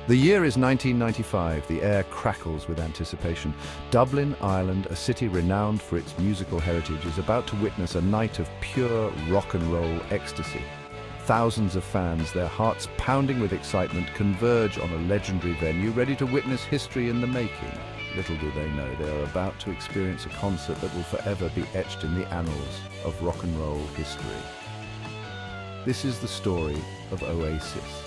The year is 1995. The air crackles with anticipation. Dublin, Ireland, a city renowned for its musical heritage, is about to witness a night of pure rock and roll ecstasy. Thousands of fans, their hearts pounding with excitement, converge on a legendary venue ready to witness history in the making. Little do they know they are about to experience a concert that will forever be etched in the annals of rock and roll history. This is the story of Oasis,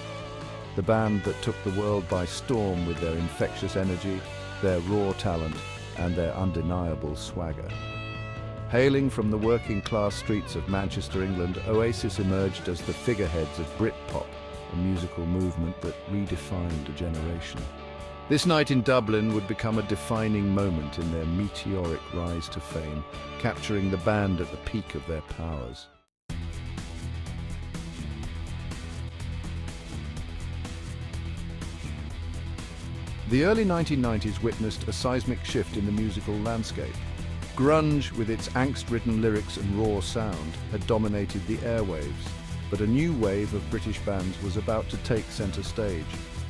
the band that took the world by storm with their infectious energy, their raw talent, and their undeniable swagger. Hailing from the working-class streets of Manchester, England, Oasis emerged as the figureheads of Britpop, a musical movement that redefined a generation. This night in Dublin would become a defining moment in their meteoric rise to fame, capturing the band at the peak of their powers. The early 1990s witnessed a seismic shift in the musical landscape. Grunge, with its angst-ridden lyrics and raw sound, had dominated the airwaves, but a new wave of British bands was about to take centre stage.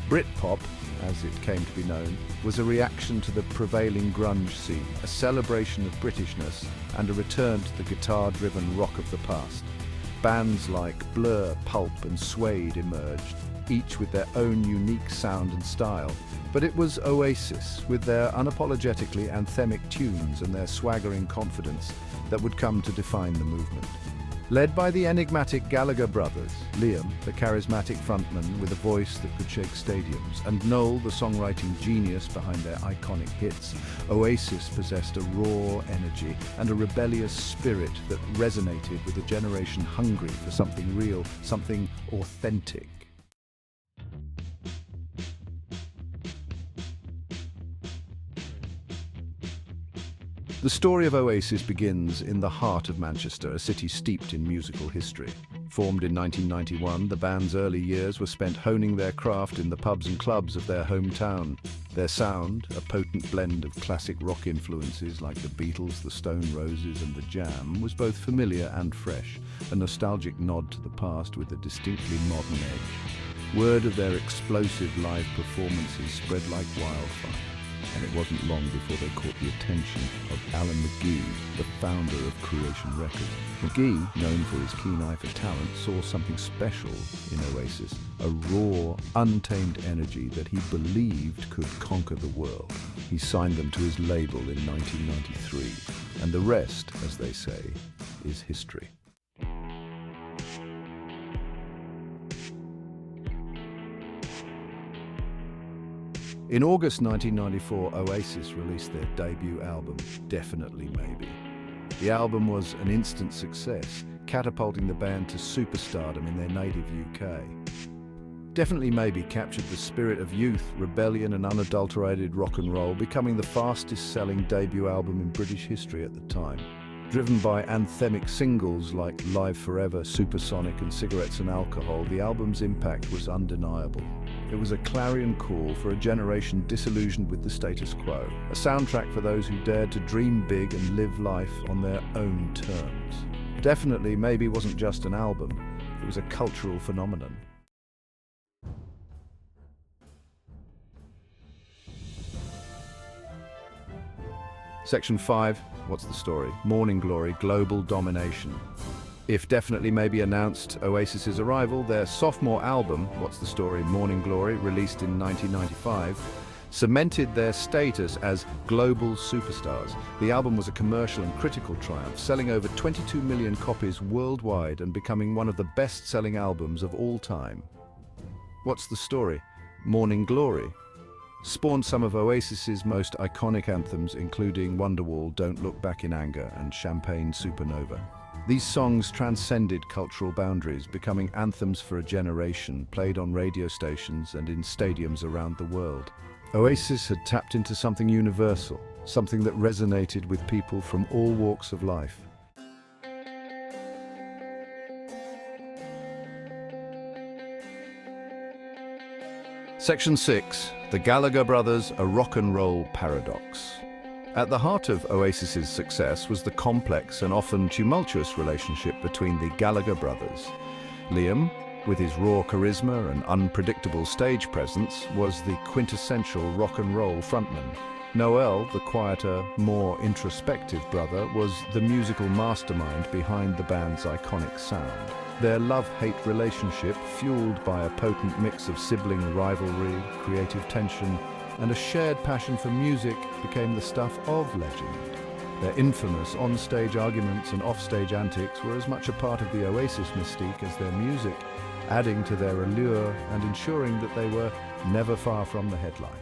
Britpop, as it came to be known, was a reaction to the prevailing grunge scene, a celebration of Britishness and a return to the guitar-driven rock of the past. Bands like Blur, Pulp and Suede emerged, each with their own unique sound and style. But it was Oasis, with their unapologetically anthemic tunes and their swaggering confidence, that would come to define the movement. Led by the enigmatic Gallagher brothers, Liam, the charismatic frontman with a voice that could shake stadiums, and Noel, the songwriting genius behind their iconic hits, Oasis possessed a raw energy and a rebellious spirit that resonated with a generation hungry for something real, something authentic. The story of Oasis begins in the heart of Manchester, a city steeped in musical history. Formed in 1991, the band's early years were spent honing their craft in the pubs and clubs of their hometown. Their sound, a potent blend of classic rock influences like the Beatles, the Stone Roses and the Jam, was both familiar and fresh, a nostalgic nod to the past with a distinctly modern edge. Word of their explosive live performances spread like wildfire, and it wasn't long before they caught the attention of Alan McGee, the founder of Creation Records. McGee, known for his keen eye for talent, saw something special in Oasis, a raw, untamed energy that he believed could conquer the world. He signed them to his label in 1993, and the rest, as they say, is history. In August 1994, Oasis released their debut album, Definitely Maybe. The album was an instant success, catapulting the band to superstardom in their native UK. Definitely Maybe captured the spirit of youth, rebellion and unadulterated rock and roll, becoming the fastest-selling debut album in British history at the time. Driven by anthemic singles like Live Forever, Supersonic and Cigarettes and Alcohol, the album's impact was undeniable. It was a clarion call for a generation disillusioned with the status quo, a soundtrack for those who dared to dream big and live life on their own terms. Definitely Maybe wasn't just an album, it was a cultural phenomenon. Section 5, what's the story? Morning Glory, global domination. If Definitely Maybe announced Oasis's arrival, their sophomore album, What's the Story? Morning Glory, released in 1995, cemented their status as global superstars. The album was a commercial and critical triumph, selling over 22 million copies worldwide and becoming one of the best-selling albums of all time. What's the Story? Morning Glory spawned some of Oasis's most iconic anthems, including Wonderwall, Don't Look Back in Anger, and Champagne Supernova. These songs transcended cultural boundaries, becoming anthems for a generation, played on radio stations and in stadiums around the world. Oasis had tapped into something universal, something that resonated with people from all walks of life. Section 6. The Gallagher Brothers, a rock and roll paradox. At the heart of Oasis's success was the complex and often tumultuous relationship between the Gallagher brothers. Liam, With his raw charisma and unpredictable stage presence, was the quintessential rock and roll frontman. Noel, the quieter, more introspective brother, was the musical mastermind behind the band's iconic sound. Their love-hate relationship, fueled by a potent mix of sibling rivalry, creative tension, and a shared passion for music, became the stuff of legend. Their infamous on-stage arguments and off-stage antics were as much a part of the Oasis mystique as their music, adding to their allure and ensuring that they were never far from the headlines.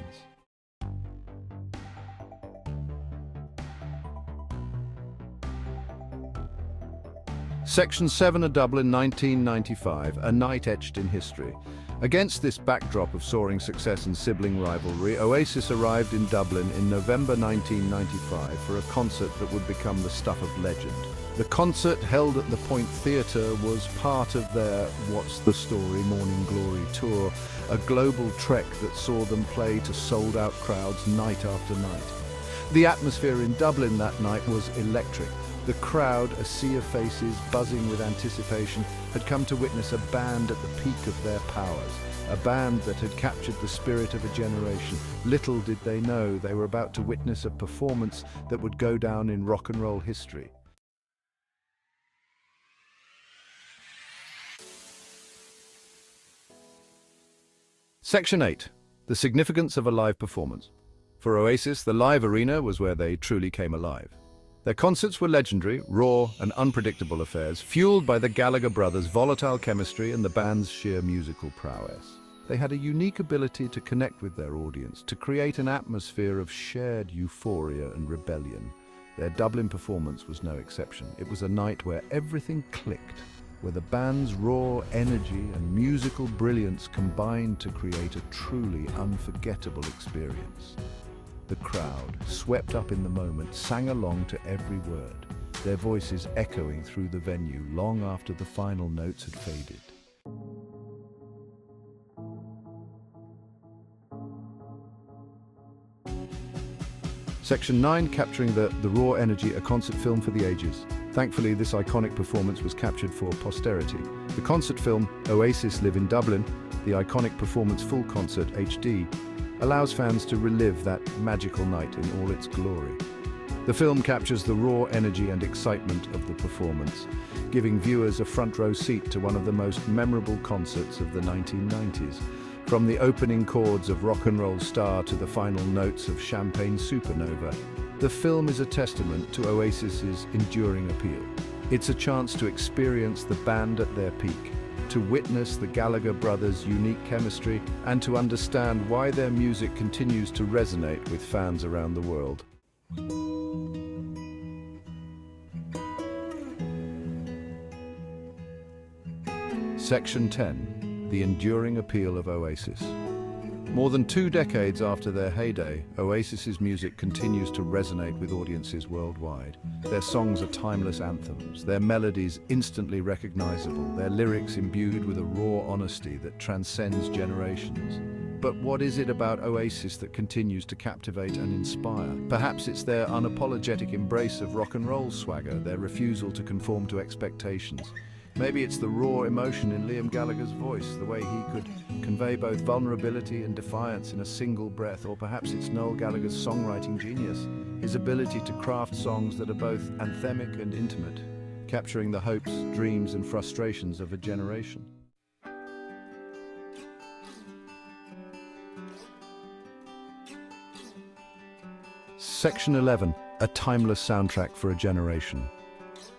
Section 7 of Dublin, 1995, a night etched in history. Against this backdrop of soaring success and sibling rivalry, Oasis arrived in Dublin in November 1995 for a concert that would become the stuff of legend. The concert, held at the Point Theatre, was part of their What's the Story Morning Glory tour, a global trek that saw them play to sold-out crowds night after night. The atmosphere in Dublin that night was electric. The crowd, a sea of faces buzzing with anticipation, had come to witness a band at the peak of their powers, a band that had captured the spirit of a generation. Little did they know they were about to witness a performance that would go down in rock and roll history. Section 8. The significance of a live performance. For Oasis, the live arena was where they truly came alive. Their concerts were legendary, raw, and unpredictable affairs, fueled by the Gallagher brothers' volatile chemistry and the band's sheer musical prowess. They had a unique ability to connect with their audience, to create an atmosphere of shared euphoria and rebellion. Their Dublin performance was no exception. It was a night where everything clicked, where the band's raw energy and musical brilliance combined to create a truly unforgettable experience. The crowd, swept up in the moment, sang along to every word, their voices echoing through the venue long after the final notes had faded. Section 9, capturing the raw energy, a concert film for the ages. Thankfully, this iconic performance was captured for posterity. The concert film, Oasis Live in Dublin, the iconic performance full concert HD, allows fans to relive that magical night in all its glory. The film captures the raw energy and excitement of the performance, giving viewers a front-row seat to one of the most memorable concerts of the 1990s. From the opening chords of Rock and Roll Star to the final notes of Champagne Supernova, the film is a testament to Oasis's enduring appeal. It's a chance to experience the band at their peak, to witness the Gallagher brothers' unique chemistry, and to understand why their music continues to resonate with fans around the world. Section 10. The enduring appeal of Oasis. More than 2 decades after their heyday, Oasis's music continues to resonate with audiences worldwide. Their songs are timeless anthems, their melodies instantly recognizable, their lyrics imbued with a raw honesty that transcends generations. But what is it about Oasis that continues to captivate and inspire? Perhaps it's their unapologetic embrace of rock and roll swagger, their refusal to conform to expectations. Maybe it's the raw emotion in Liam Gallagher's voice, the way he could convey both vulnerability and defiance in a single breath, or perhaps it's Noel Gallagher's songwriting genius, his ability to craft songs that are both anthemic and intimate, capturing the hopes, dreams, and frustrations of a generation. Section 11, a timeless soundtrack for a generation.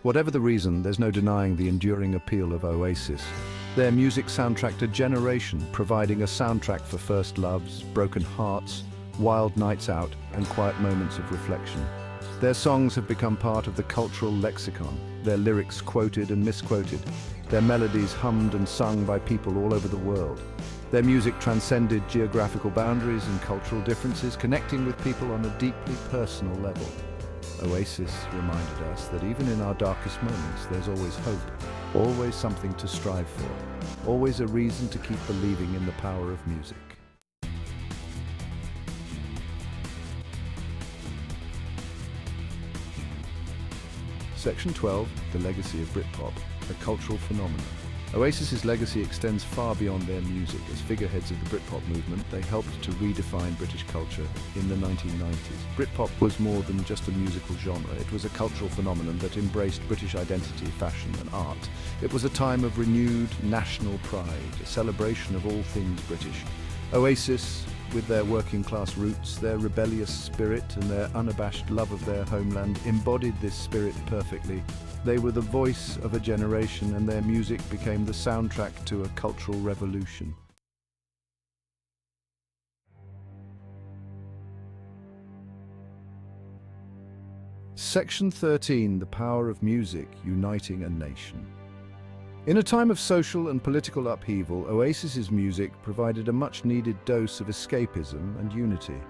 Whatever the reason, there's no denying the enduring appeal of Oasis. Their music soundtracked a generation, providing a soundtrack for first loves, broken hearts, wild nights out, and quiet moments of reflection. Their songs have become part of the cultural lexicon, their lyrics quoted and misquoted, their melodies hummed and sung by people all over the world. Their music transcended geographical boundaries and cultural differences, connecting with people on a deeply personal level. Oasis reminded us that even in our darkest moments, there's always hope, always something to strive for, always a reason to keep believing in the power of music. Section 12, the legacy of Britpop, a cultural phenomenon. Oasis's legacy extends far beyond their music. As figureheads of the Britpop movement, they helped to redefine British culture in the 1990s. Britpop was more than just a musical genre. It was a cultural phenomenon that embraced British identity, fashion and art. It was a time of renewed national pride, a celebration of all things British. Oasis, with their working-class roots, their rebellious spirit and their unabashed love of their homeland, embodied this spirit perfectly. They were the voice of a generation, and their music became the soundtrack to a cultural revolution. Section 13, the power of music uniting a nation. In a time of social and political upheaval, Oasis's music provided a much-needed dose of escapism and unity.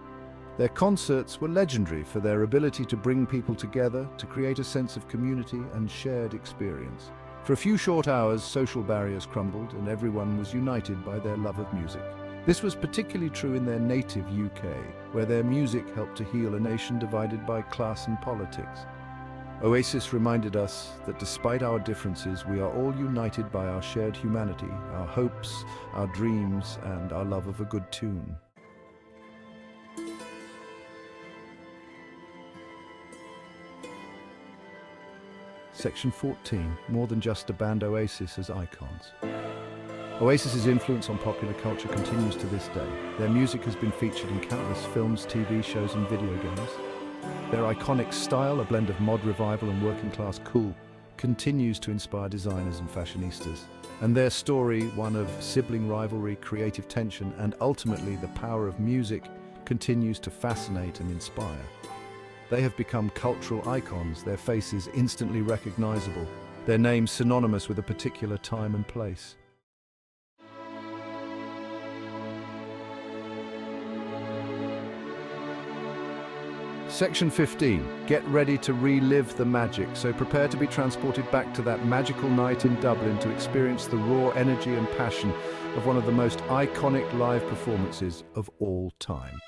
Their concerts were legendary for their ability to bring people together, to create a sense of community and shared experience. For a few short hours, social barriers crumbled and everyone was united by their love of music. This was particularly true in their native UK, where their music helped to heal a nation divided by class and politics. Oasis reminded us that despite our differences, we are all united by our shared humanity, our hopes, our dreams, and our love of a good tune. Section 14, more than just a band, Oasis as icons. Oasis's influence on popular culture continues to this day. Their music has been featured in countless films, TV shows and video games. Their iconic style, a blend of mod revival and working-class cool, continues to inspire designers and fashionistas. And their story, one of sibling rivalry, creative tension, and ultimately the power of music, continues to fascinate and inspire. They have become cultural icons, their faces instantly recognizable, their names synonymous with a particular time and place. Section 15. Get ready to relive the magic, so prepare to be transported back to that magical night in Dublin to experience the raw energy and passion of one of the most iconic live performances of all time.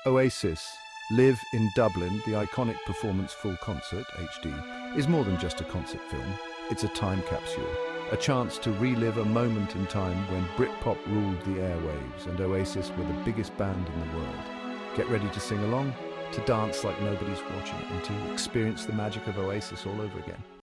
Oasis, Live in Dublin, the iconic performance full concert, HD, is more than just a concert film. It's a time capsule, a chance to relive a moment in time when Britpop ruled the airwaves and Oasis were the biggest band in the world. Get ready to sing along, to dance like nobody's watching, and to experience the magic of Oasis all over again.